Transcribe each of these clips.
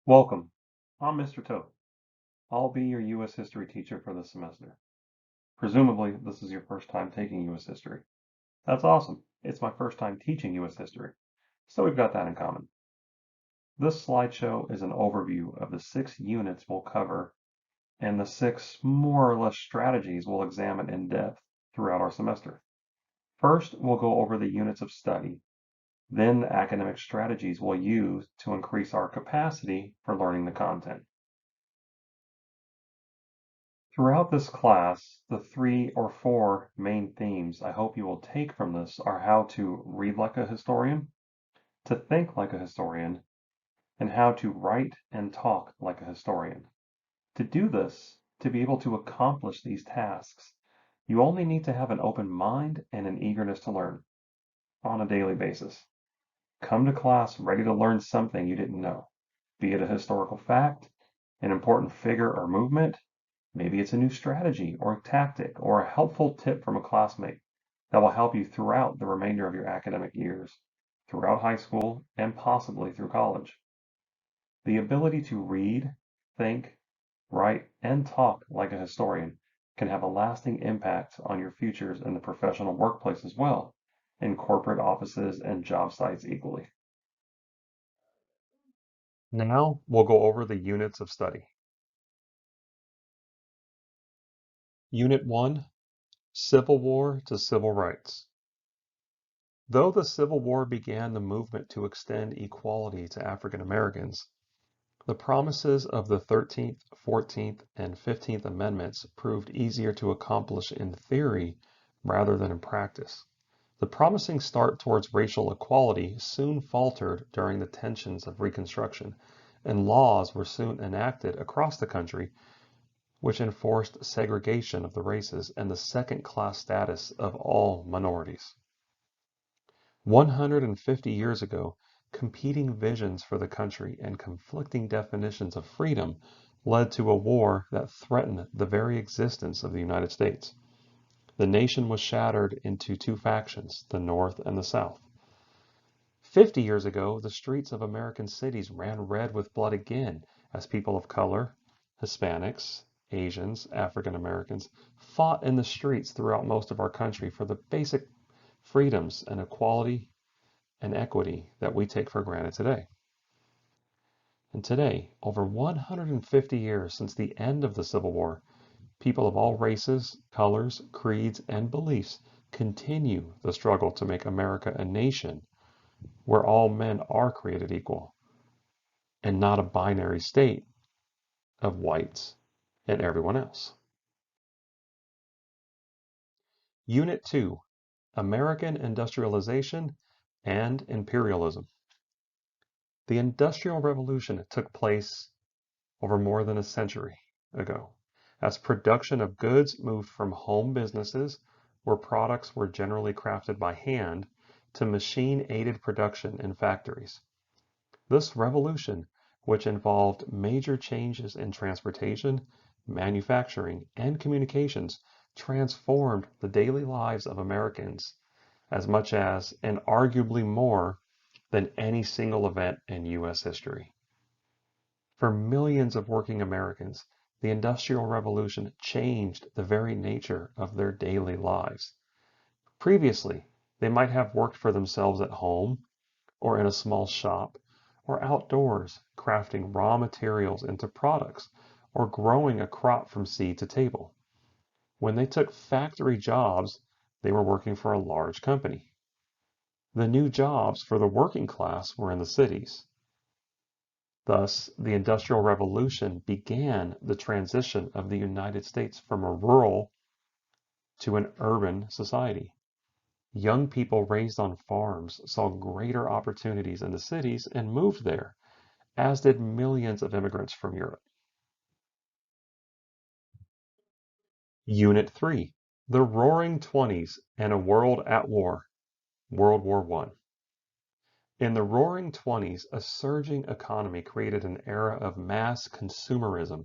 Welcome. I'm Mr. Toad. I'll be your U.S. history teacher for this semester. Presumably, this is your first time taking U.S. history. That's awesome. It's my first time teaching U.S. history, so we've got that in common. This slideshow is an overview of the 6 units we'll cover and the 6 more or less strategies we'll examine in depth throughout our semester. First, we'll go over the units of study, then the academic strategies we'll use to increase our capacity for learning the content. Throughout this class, the 3 or 4 main themes I hope you will take from this are how to read like a historian, to think like a historian, and how to write and talk like a historian. To do this, to be able to accomplish these tasks, you only need to have an open mind and an eagerness to learn on a daily basis. Come to class ready to learn something you didn't know, be it a historical fact, an important figure or movement. Maybe it's a new strategy or tactic or a helpful tip from a classmate that will help you throughout the remainder of your academic years, throughout high school, and possibly through college. The ability to read, think, write, and talk like a historian can have a lasting impact on your futures in the professional workplace as well, in corporate offices and job sites equally. Now we'll go over the units of study. Unit 1, Civil War to Civil Rights. Though the Civil War began the movement to extend equality to African Americans, the promises of the 13th, 14th, and 15th Amendments proved easier to accomplish in theory rather than in practice. The promising start towards racial equality soon faltered during the tensions of Reconstruction, and laws were soon enacted across the country which enforced segregation of the races and the second-class status of all minorities. 150 years ago, competing visions for the country and conflicting definitions of freedom led to a war that threatened the very existence of the United States. The nation was shattered into 2 factions, the North and the South. 50 years ago, the streets of American cities ran red with blood again as people of color, Hispanics, Asians, African Americans fought in the streets throughout most of our country for the basic freedoms and equality and equity that we take for granted today. And today, over 150 years since the end of the Civil War, people of all races, colors, creeds, and beliefs continue the struggle to make America a nation where all men are created equal and not a binary state of whites and everyone else. Unit 2, American Industrialization and Imperialism. The Industrial Revolution took place over more than a century ago, as production of goods moved from home businesses, where products were generally crafted by hand, to machine-aided production in factories. This revolution, which involved major changes in transportation, manufacturing, and communications, transformed the daily lives of Americans as much as, and arguably more, than any single event in U.S. history. For millions of working Americans, the Industrial Revolution changed the very nature of their daily lives. Previously, they might have worked for themselves at home, or in a small shop, or outdoors, crafting raw materials into products, or growing a crop from seed to table. When they took factory jobs, they were working for a large company. The new jobs for the working class were in the cities. Thus, the Industrial Revolution began the transition of the United States from a rural to an urban society. Young people raised on farms saw greater opportunities in the cities and moved there, as did millions of immigrants from Europe. Unit 3, The Roaring Twenties and a World at War, World War I. In the Roaring Twenties, a surging economy created an era of mass consumerism,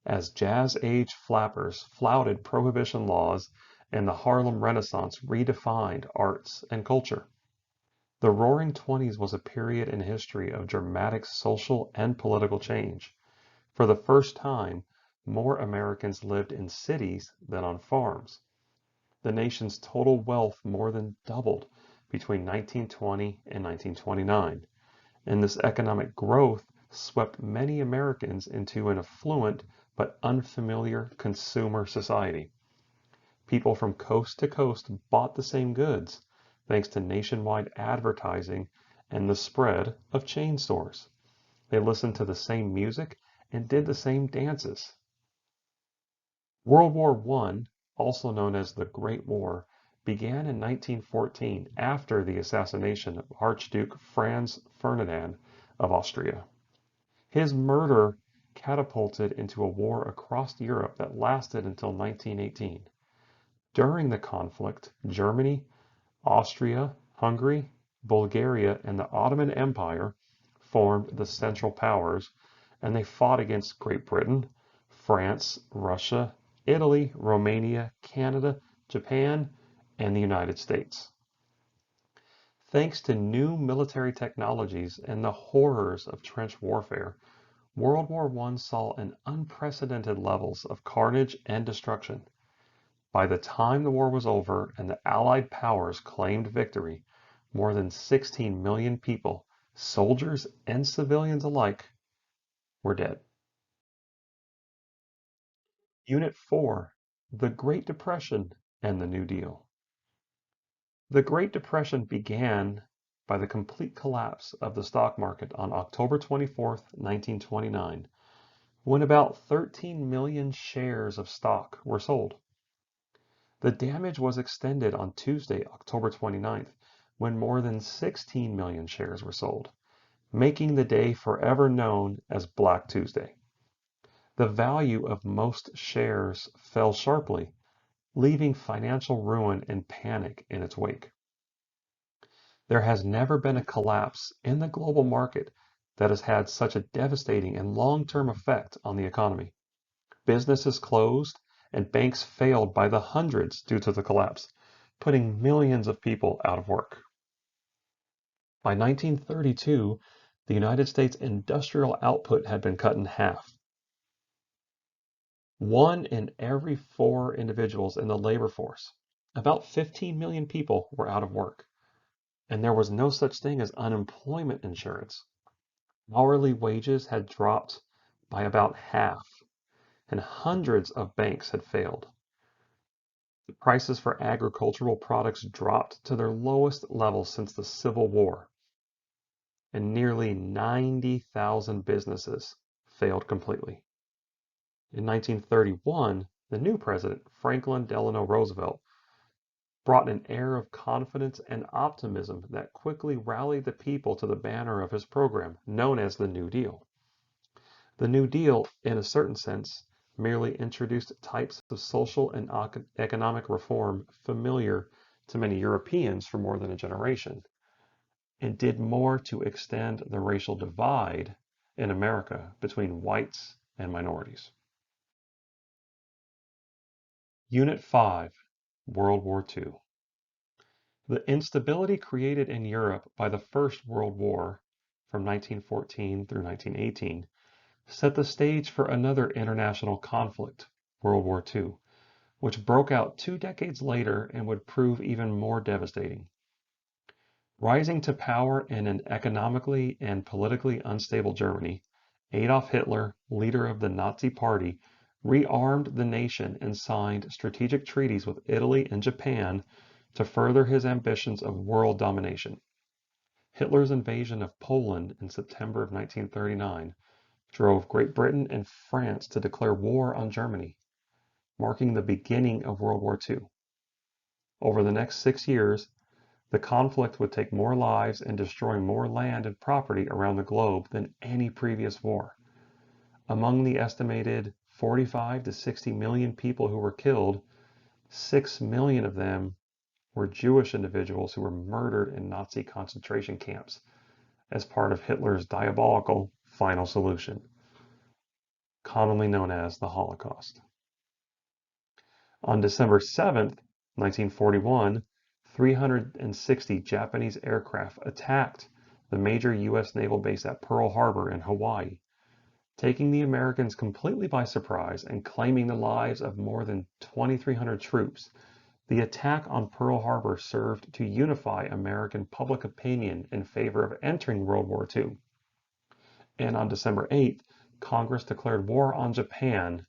as Jazz Age flappers flouted prohibition laws and the Harlem Renaissance redefined arts and culture. The Roaring Twenties was a period in history of dramatic social and political change. For the first time, more Americans lived in cities than on farms. The nation's total wealth more than doubled between 1920 and 1929, and this economic growth swept many Americans into an affluent but unfamiliar consumer society. People from coast to coast bought the same goods thanks to nationwide advertising and the spread of chain stores. They listened to the same music and did the same dances. World War I, also known as the Great War, began in 1914 after the assassination of Archduke Franz Ferdinand of Austria. His murder catapulted into a war across Europe that lasted until 1918. During the conflict, Germany, Austria, Hungary, Bulgaria, and the Ottoman Empire formed the Central Powers, and they fought against Great Britain, France, Russia, Italy, Romania, Canada, Japan, and the United States. Thanks to new military technologies and the horrors of trench warfare, World War I saw an unprecedented levels of carnage and destruction. By the time the war was over and the Allied powers claimed victory, more than 16 million people, soldiers and civilians alike, were dead. Unit 4, the Great Depression and the New Deal. The Great Depression began by the complete collapse of the stock market on October 24, 1929, when about 13 million shares of stock were sold. The damage was extended on Tuesday, October 29th, when more than 16 million shares were sold, making the day forever known as Black Tuesday. The value of most shares fell sharply, leaving financial ruin and panic in its wake. There has never been a collapse in the global market that has had such a devastating and long-term effect on the economy. Businesses closed and banks failed by the hundreds due to the collapse, putting millions of people out of work. By 1932, the United States industrial output had been cut in half. 1 in every 4 individuals in the labor force, about 15 million people, were out of work. And there was no such thing as unemployment insurance. Hourly wages had dropped by about half, and hundreds of banks had failed. The prices for agricultural products dropped to their lowest level since the Civil War, and nearly 90,000 businesses failed completely. In 1931, the new president, Franklin Delano Roosevelt, brought an air of confidence and optimism that quickly rallied the people to the banner of his program, known as the New Deal. The New Deal, in a certain sense, merely introduced types of social and economic reform familiar to many Europeans for more than a generation, and did more to extend the racial divide in America between whites and minorities. Unit 5, World War II. The instability created in Europe by the First World War from 1914 through 1918 set the stage for another international conflict, World War II, which broke out 2 decades later and would prove even more devastating. Rising to power in an economically and politically unstable Germany, Adolf Hitler, leader of the Nazi Party, rearmed the nation and signed strategic treaties with Italy and Japan to further his ambitions of world domination. Hitler's invasion of Poland in September of 1939 drove Great Britain and France to declare war on Germany, marking the beginning of World War II. Over the next 6 years, the conflict would take more lives and destroy more land and property around the globe than any previous war. Among the estimated 45 to 60 million people who were killed, 6 million of them were Jewish individuals who were murdered in Nazi concentration camps as part of Hitler's diabolical final solution, commonly known as the Holocaust. On December 7, 1941, 360 Japanese aircraft attacked the major U.S. naval base at Pearl Harbor in Hawaii, taking the Americans completely by surprise and claiming the lives of more than 2,300 troops. The attack on Pearl Harbor served to unify American public opinion in favor of entering World War II. And on December 8th, Congress declared war on Japan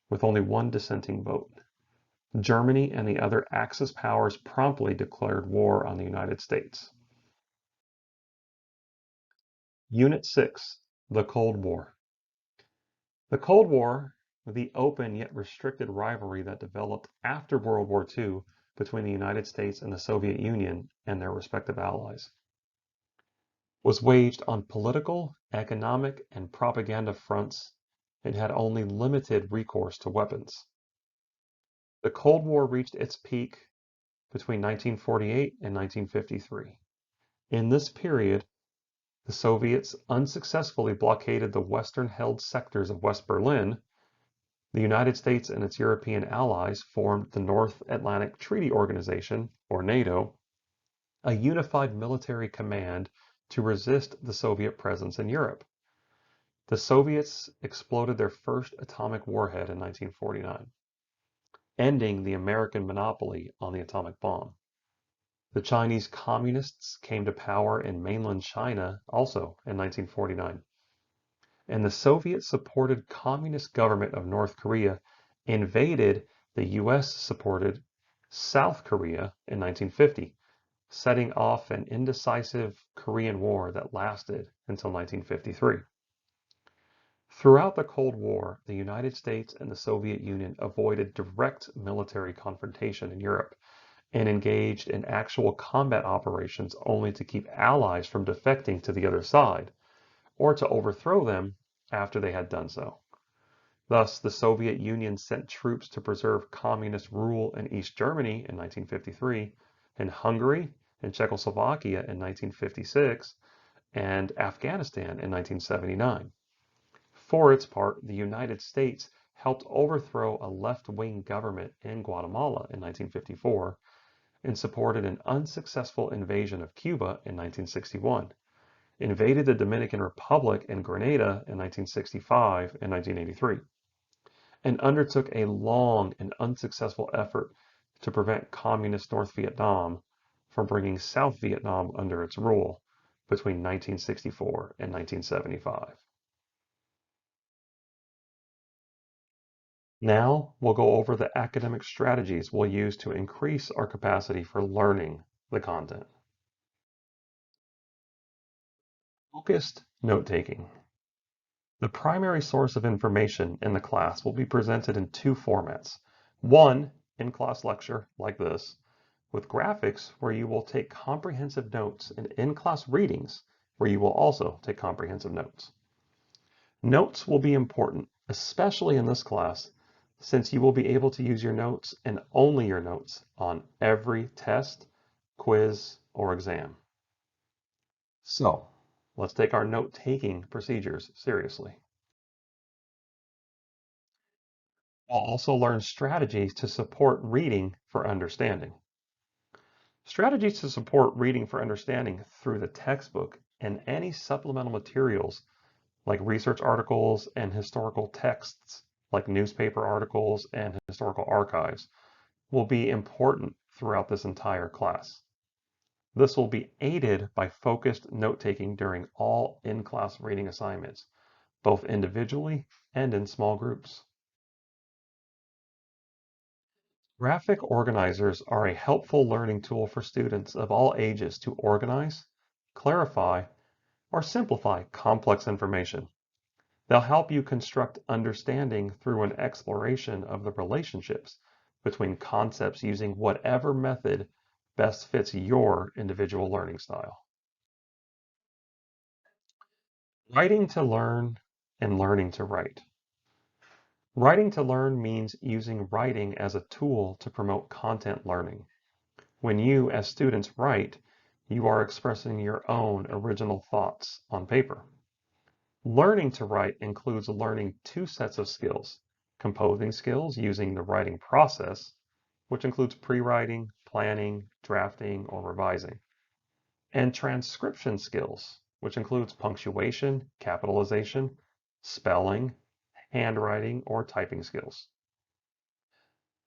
with only one dissenting vote. Germany and the other Axis powers promptly declared war on the United States. Unit 6, the Cold War. The Cold War, the open yet restricted rivalry that developed after World War II between the United States and the Soviet Union and their respective allies, was waged on political, economic, and propaganda fronts and had only limited recourse to weapons. The Cold War reached its peak between 1948 and 1953. In this period, the Soviets unsuccessfully blockaded the Western-held sectors of West Berlin. The United States and its European allies formed the North Atlantic Treaty Organization, or NATO, a unified military command to resist the Soviet presence in Europe. The Soviets exploded their first atomic warhead in 1949, ending the American monopoly on the atomic bomb. The Chinese Communists came to power in mainland China also in 1949. And the Soviet-supported Communist government of North Korea invaded the US-supported South Korea in 1950, setting off an indecisive Korean War that lasted until 1953. Throughout the Cold War, the United States and the Soviet Union avoided direct military confrontation in Europe and engaged in actual combat operations only to keep allies from defecting to the other side, or to overthrow them after they had done so. Thus, the Soviet Union sent troops to preserve communist rule in East Germany in 1953, in Hungary and Czechoslovakia in 1956, and Afghanistan in 1979. For its part, the United States helped overthrow a left-wing government in Guatemala in 1954 and supported an unsuccessful invasion of Cuba in 1961, invaded the Dominican Republic and Grenada in 1965 and 1983, and undertook a long and unsuccessful effort to prevent communist North Vietnam from bringing South Vietnam under its rule between 1964 and 1975. Now we'll go over the academic strategies we'll use to increase our capacity for learning the content. Focused note-taking. The primary source of information in the class will be presented in two formats. One, in-class lecture, like this, with graphics where you will take comprehensive notes, and in-class readings where you will also take comprehensive notes. Notes will be important, especially in this class, since you will be able to use your notes and only your notes on every test, quiz, or exam. So, let's take our note-taking procedures seriously. We'll also learn strategies to support reading for understanding. Strategies to support reading for understanding through the textbook and any supplemental materials like research articles and historical texts like newspaper articles and historical archives will be important throughout this entire class. This will be aided by focused note-taking during all in-class reading assignments, both individually and in small groups. Graphic organizers are a helpful learning tool for students of all ages to organize, clarify, or simplify complex information. They'll help you construct understanding through an exploration of the relationships between concepts using whatever method best fits your individual learning style. Writing to learn and learning to write. Writing to learn means using writing as a tool to promote content learning. When you, as students, write, you are expressing your own original thoughts on paper. Learning to write includes learning two sets of skills: composing skills using the writing process, which includes pre-writing, planning, drafting, or revising. And transcription skills, which includes punctuation, capitalization, spelling, handwriting, or typing skills.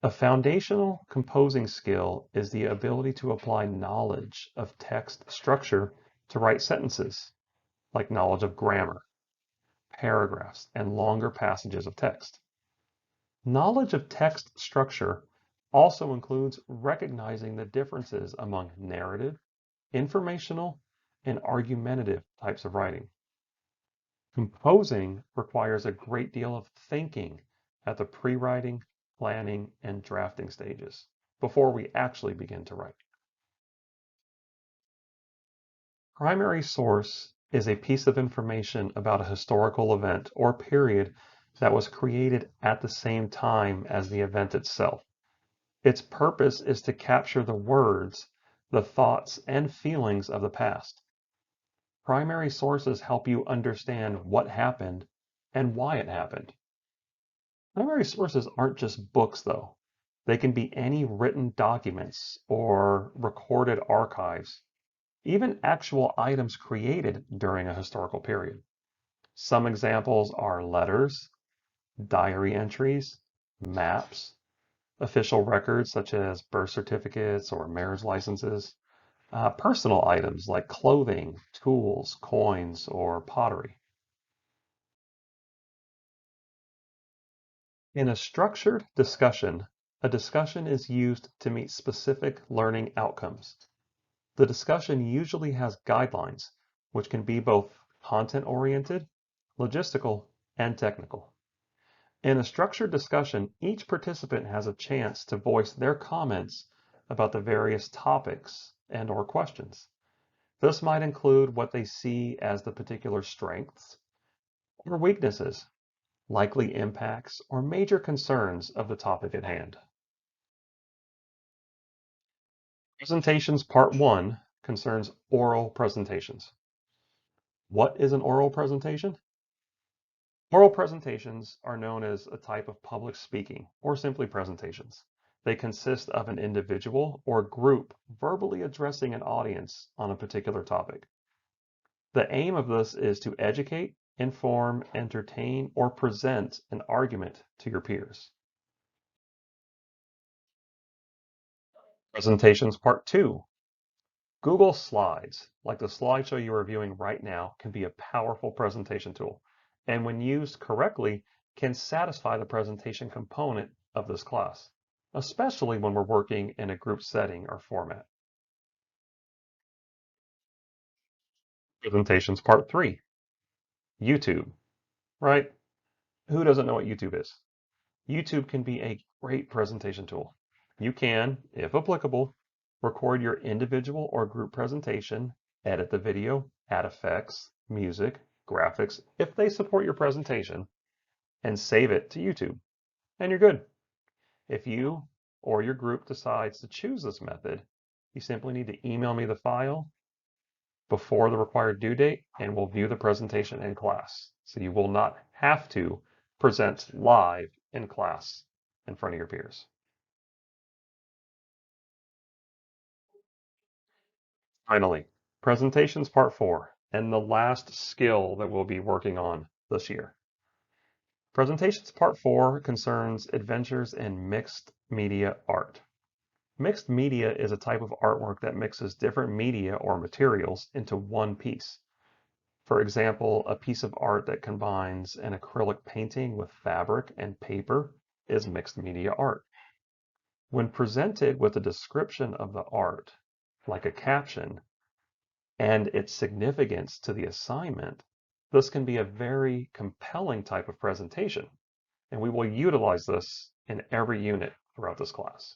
A foundational composing skill is the ability to apply knowledge of text structure to write sentences, like knowledge of grammar, paragraphs, and longer passages of text. Knowledge of text structure also includes recognizing the differences among narrative, informational, and argumentative types of writing. Composing requires a great deal of thinking at the pre-writing, planning, and drafting stages before we actually begin to write. Primary source is a piece of information about a historical event or period that was created at the same time as the event itself. Its purpose is to capture the words, the thoughts, and feelings of the past. Primary sources help you understand what happened and why it happened. Primary sources aren't just books, though. They can be any written documents or recorded archives, even actual items created during a historical period. Some examples are letters, diary entries, maps, official records such as birth certificates or marriage licenses, personal items like clothing, tools, coins, or pottery. In a structured discussion, a discussion is used to meet specific learning outcomes. The discussion usually has guidelines, which can be both content-oriented, logistical, and technical. In a structured discussion, each participant has a chance to voice their comments about the various topics and/or questions. This might include what they see as the particular strengths or weaknesses, likely impacts, or major concerns of the topic at hand. Presentations Part 1 concerns oral presentations. What is an oral presentation? Oral presentations are known as a type of public speaking, or simply presentations. They consist of an individual or group verbally addressing an audience on a particular topic. The aim of this is to educate, inform, entertain, or present an argument to your peers. Presentations Part 2. Google Slides, like the slideshow you are viewing right now, can be a powerful presentation tool, and when used correctly, can satisfy the presentation component of this class, especially when we're working in a group setting or format. Presentations Part 3. YouTube, right? Who doesn't know what YouTube is? YouTube can be a great presentation tool. You can, if applicable, record your individual or group presentation, edit the video, add effects, music, graphics, if they support your presentation, and save it to YouTube. And you're good. If you or your group decides to choose this method, you simply need to email me the file before the required due date, and we'll view the presentation in class. So you will not have to present live in class in front of your peers. Finally, presentations Part 4, and the last skill that we'll be working on this year. Presentations Part 4 concerns adventures in mixed media art. Mixed media is a type of artwork that mixes different media or materials into one piece. For example, a piece of art that combines an acrylic painting with fabric and paper is mixed media art. When presented with a description of the art, like a caption, and its significance to the assignment, this can be a very compelling type of presentation, and we will utilize this in every unit throughout this class.